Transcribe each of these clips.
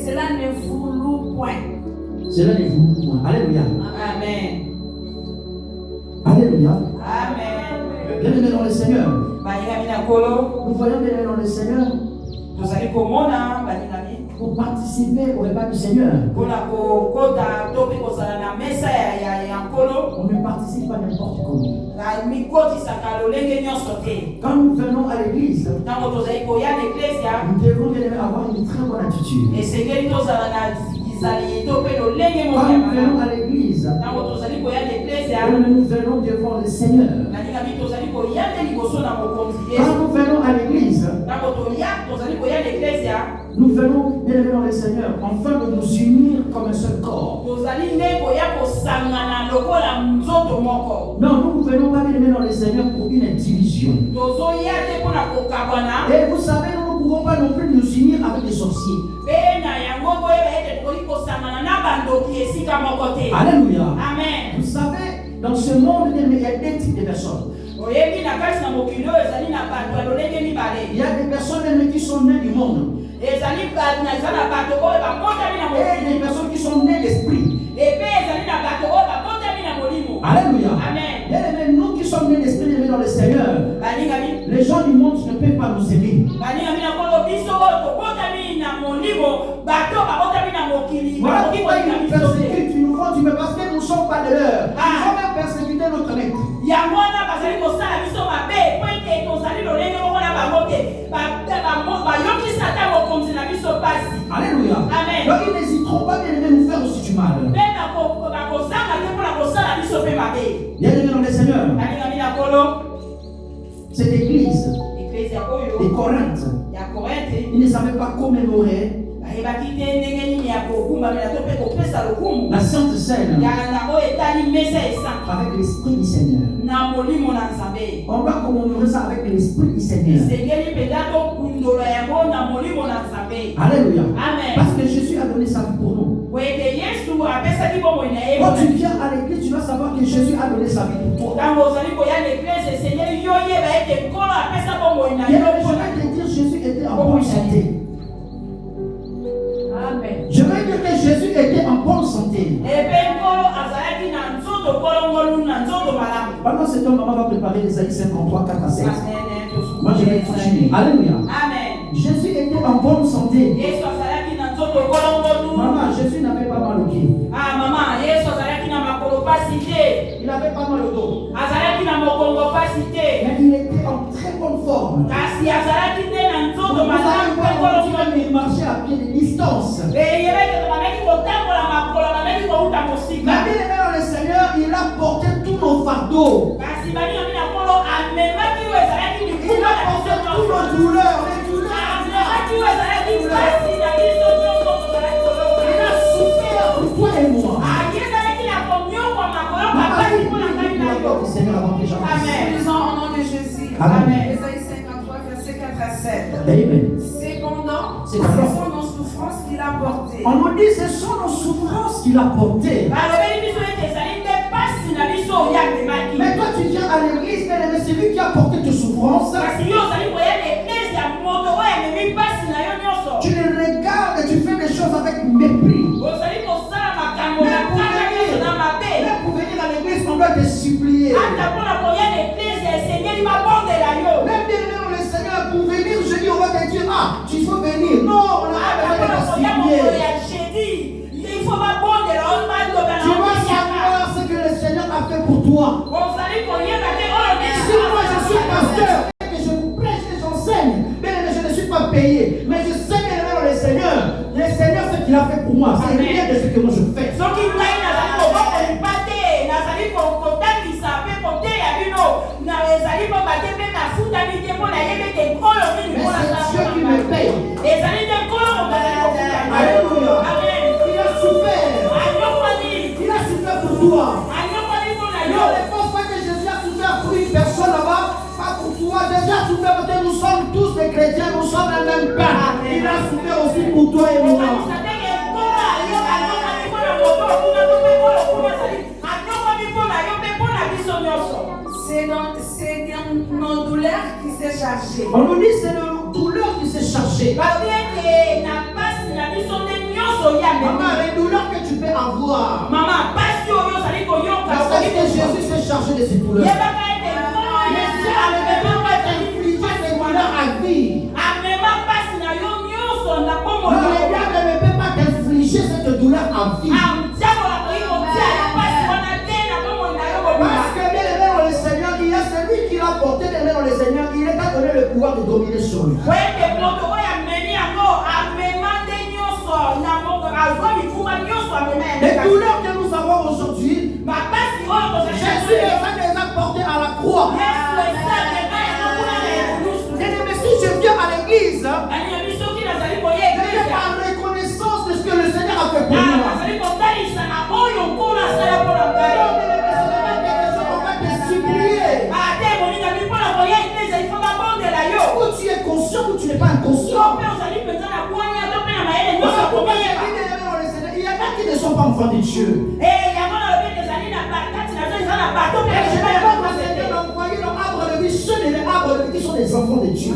cela ne vous loue point. Cela ne vous loue point. Alléluia. Amen. Alléluia. Amen. Bien-aimés dans le Seigneur. Nous voyons bien-aimés dans le Seigneur. Pour participer au repas du Seigneur. On ne participe pas n'importe comment. Quand nous venons à l'église, nous devons bien avoir une très bonne attitude. Quand nous venons à l'église, nous venons devant le Seigneur. Quand nous venons à l'église, nous venons bien devant le Seigneur, afin de nous unir comme un seul corps. Non, nous ne venons pas bien dans le Seigneur pour une division. Et vous savez, nous ne pouvons pas non plus nous unir avec des sorciers. Alléluia. Amen. Vous savez, dans ce monde, il y a deux types de personnes. Il y a des personnes qui sont nées du monde. Et des personnes qui sont nées d'esprit. Alléluia. Amen. Et nous qui sommes nés d'esprit, nés dans le Seigneur, les gens du monde ne peuvent pas nous aimer. Voilà pourquoi ils nous persécutent, ils nous font du mal parce que nous ne sommes pas de l'heure. Ils vont même persécuter notre maître. Alléluia. Amen. Donc ils n'hésiteront pas bien de nous faire aussi du mal. Bien aimé dans le Seigneur, cette église de Corinthe, ils ne savaient pas commémorer la Sainte Seine avec l'Esprit du Seigneur. On va commémorer ça avec l'Esprit du Seigneur. Alléluia. Amen. Parce que Jésus a donné sa vie pour nous. Quand tu viens à l'église, tu vas savoir que Jésus a donné sa vie pour toi. Je vais te dire, Jésus était en bonne santé. Amen. Je veux dire que Jésus était en bonne santé. Pendant ce temps, maman va préparer Ésaïe 53, 4 à 7. Moi, je vais continuer. Alléluia. Amen. Jésus était en bonne santé. Maman, Jésus n'avait pas mal au pied. Il n'avait pas mal au dos. Mais il était en très bonne forme. Il marchait à pied de distance. Mais bien aimé dans le Seigneur, il a porté tous nos fardeaux. Il a porté tous nos douleurs. Il a souffert pour toi et moi. Lisons au nom de Jésus. Amen. Ésaïe 53, verset 4 à 7. Amen. Cependant, ce sont nos souffrances qu'il a portées. On nous dit ce sont nos souffrances qu'il a portées. Mais toi tu viens à l'église, mais c'est lui qui a porté tes souffrances. Tu les regardes et tu fais des choses avec mépris. Mais pour venir à l'église, on doit te supplier. Même bien dans le Seigneur, pour venir, je dis, on va te dire, ah, tu faut venir. Non, on n'a pas besoin de te supplier. Tu dois savoir ce que le Seigneur a fait pour toi. Si moi je suis pasteur et que je vous prêche et j'enseigne, bien je ne suis pas payé. Mais je sais bien dans le Seigneur, ce qu'il a fait pour moi, c'est rien de ce que moi je fais. Mais c'est Dieu qui me paye. Alléluia. Il a souffert. Il a souffert pour toi. Non, les fois que Jésus a souffert pour une personne là-bas, pas pour toi. Jésus a souffert parce que nous sommes tous des chrétiens, nous sommes le même pain. Il a souffert aussi pour toi et moi. C'est dans nos douleurs qui s'est chargé. On nous dit c'est nos douleurs qui s'est chargé. avoir. Maman, parce que Parce que Jésus s'est chargé de ses douleurs. Jésus n'avait même pas infligé ses douleurs à vie. Non, le diable ne peut pas t'infliger cette douleur à vie. Parce que bien aimé dans le Seigneur, il y a celui qui l'a porté bien aimé dans le Seigneur, il est à donner le pouvoir de dominer sur lui. Les douleurs que nous avons aujourd'hui, Jésus les a portées à la croix. Et si je viens à l'église, je viens par reconnaissance de ce que le Seigneur a fait pour moi. Ou tu es conscient ou tu n'es pas inconscient. Il y en a qui ne sont pas enfants de Dieu. Je vais pas envoyer dans l'arbre de vie, ceux de l'arbre de vie qui sont des enfants de Dieu.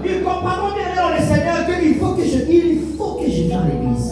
Ils comprendront bien dans le Seigneur qu'il faut que je vienne à l'église.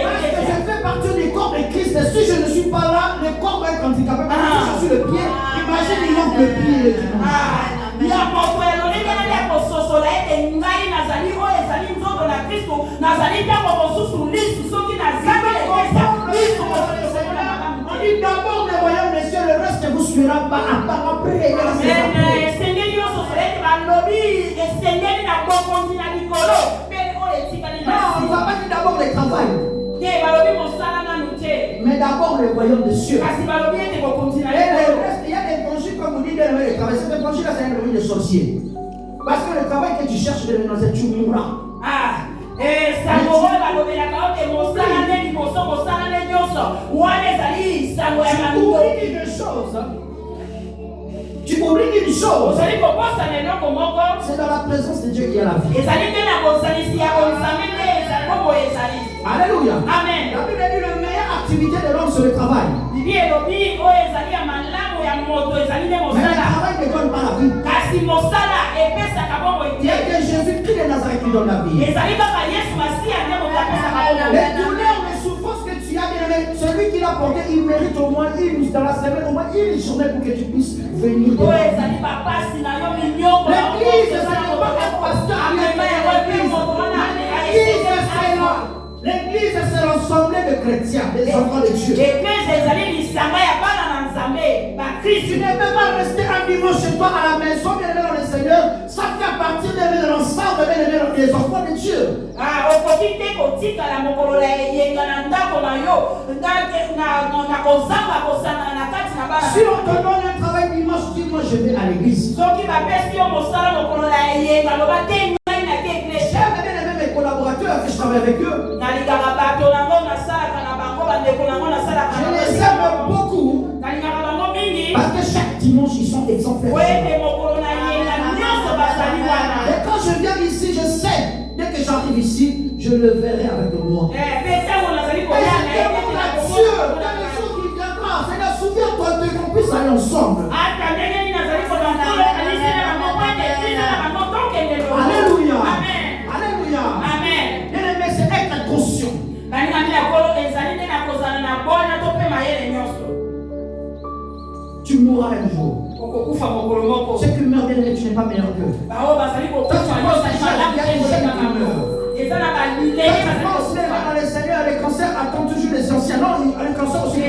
Parce que je fais partie du corps de Christ. Et si je ne suis pas là, le corps va être handicapé. Parce que si je suis le pied, imagine il manque le pied et le on dit d'abord le royaume des cieux, le reste vous suivra pas après. Non, on ne va pas dire d'abord le travail. Mais d'abord le royaume des cieux. Et le reste, il y a des évangiles comme vous dites de le travail. Cet évangile là, c'est un évangile de sorcier. Parce que le travail que tu cherches de l'évangile, tu mourras. Tu oublies une chose. C'est dans la présence de Dieu qu'il y a la vie. Alléluia. Amen. La Bible dit la meilleure activité de l'homme c'est le travail. Mais le travail ne donne pas la vie. Il y a que Jésus-Christ de Nazareth qui donne la vie. Les douleurs, les souffrances que tu as, bien aimé, celui qui l'a porté, il mérite au moins dans la semaine, au moins une journée pour que tu puisses venir. L'église, ce n'est pas un pasteur qui est l'église, c'est l'ensemble de chrétiens, des enfants de Dieu. Tu ne peux pas rester un dimanche chez toi à la maison, bien aimé dans le Seigneur, ça fait partie de l'ensemble des enfants de Dieu. Si on te donne un travail dimanche, dis-moi je vais à l'église. Mes collaborateurs que je travaille avec eux, je les aime beaucoup parce que chaque dimanche ils sont exemplaires. Et quand je viens ici, je sais, dès que j'arrive ici, je le verrai avec moi. Et je demande à Dieu, dans les jours qui viendront, Seigneur, souviens-toi de qu'on puisse aller ensemble. Alléluia. Alléluia. Amen. Bien aimé, c'est être conscient. Tu mourras un jour. Ceux qui meurent, bien aimé, tu n'es pas meilleur qu'eux. Toi, tu penses déjà la vie, il y a des gens qui meurent. Quand tu penses dans le Seigneur, les cancers attendent toujours les anciens. Non, les cancers aussi. Mais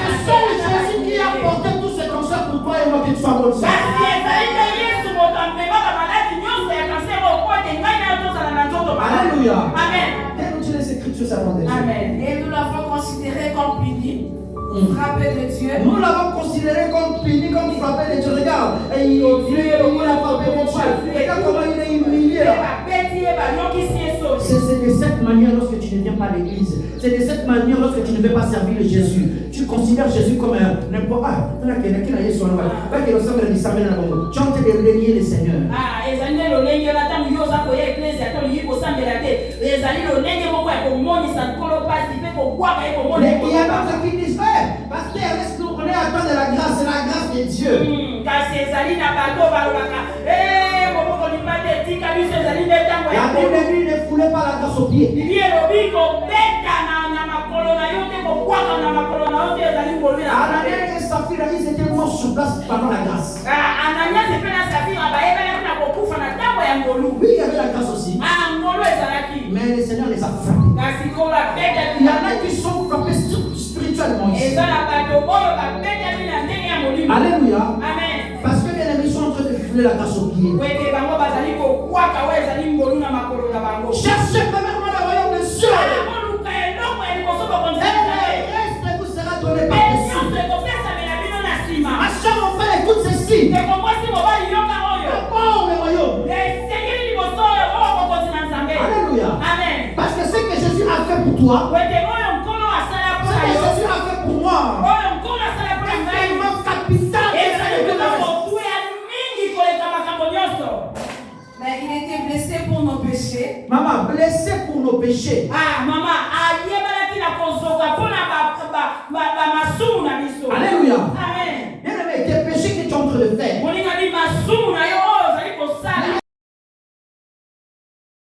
c'est seul Jésus qui a porté tous ces cancers pour toi et moi que tu sois bon. Alléluia. Amen. Et les Écritures s'attendent. Amen. Et nous l'avons considéré comme puni, frappé de Dieu. Nous l'avons considéré comme puni, comme frappé de Dieu. Regarde, et il a frappé mon Dieu. Regarde comment il est humilié. C'est de cette manière lorsque tu ne viens pas à l'église. C'est de cette manière lorsque tu ne veux pas servir Jésus. Tu considères Jésus comme un n'importe quoi. Tu es en train de régner le Seigneur. Mais il y a d'autres qui disent, pasteur, on est à temps de la grâce, c'est la grâce de casse au pied. Ananias et Saphira, ils étaient morts sur place pendant la grâce. Oui, il y avait la grâce aussi. Mais le Seigneur les a frappés. Il y en a qui sont frappés spirituellement ici. Alléluia. Parce que les ennemis sont en train de fouler la grâce au pied. Cherchez premièrement le royaume des cieux. Et le reste vous sera donné par-dessus. Ma soeur, mon frère, écoute ceci. D'abord le royaume. Alléluia. Parce que ce que Jésus a fait pour toi, ce que Jésus a fait pour moi, est tellement capital. Mais il était blessé pour nos péchés. Maman, blessé pour nos péchés. Alléluia. Amen. Bien aimé, tes péchés que tu es en train de faire,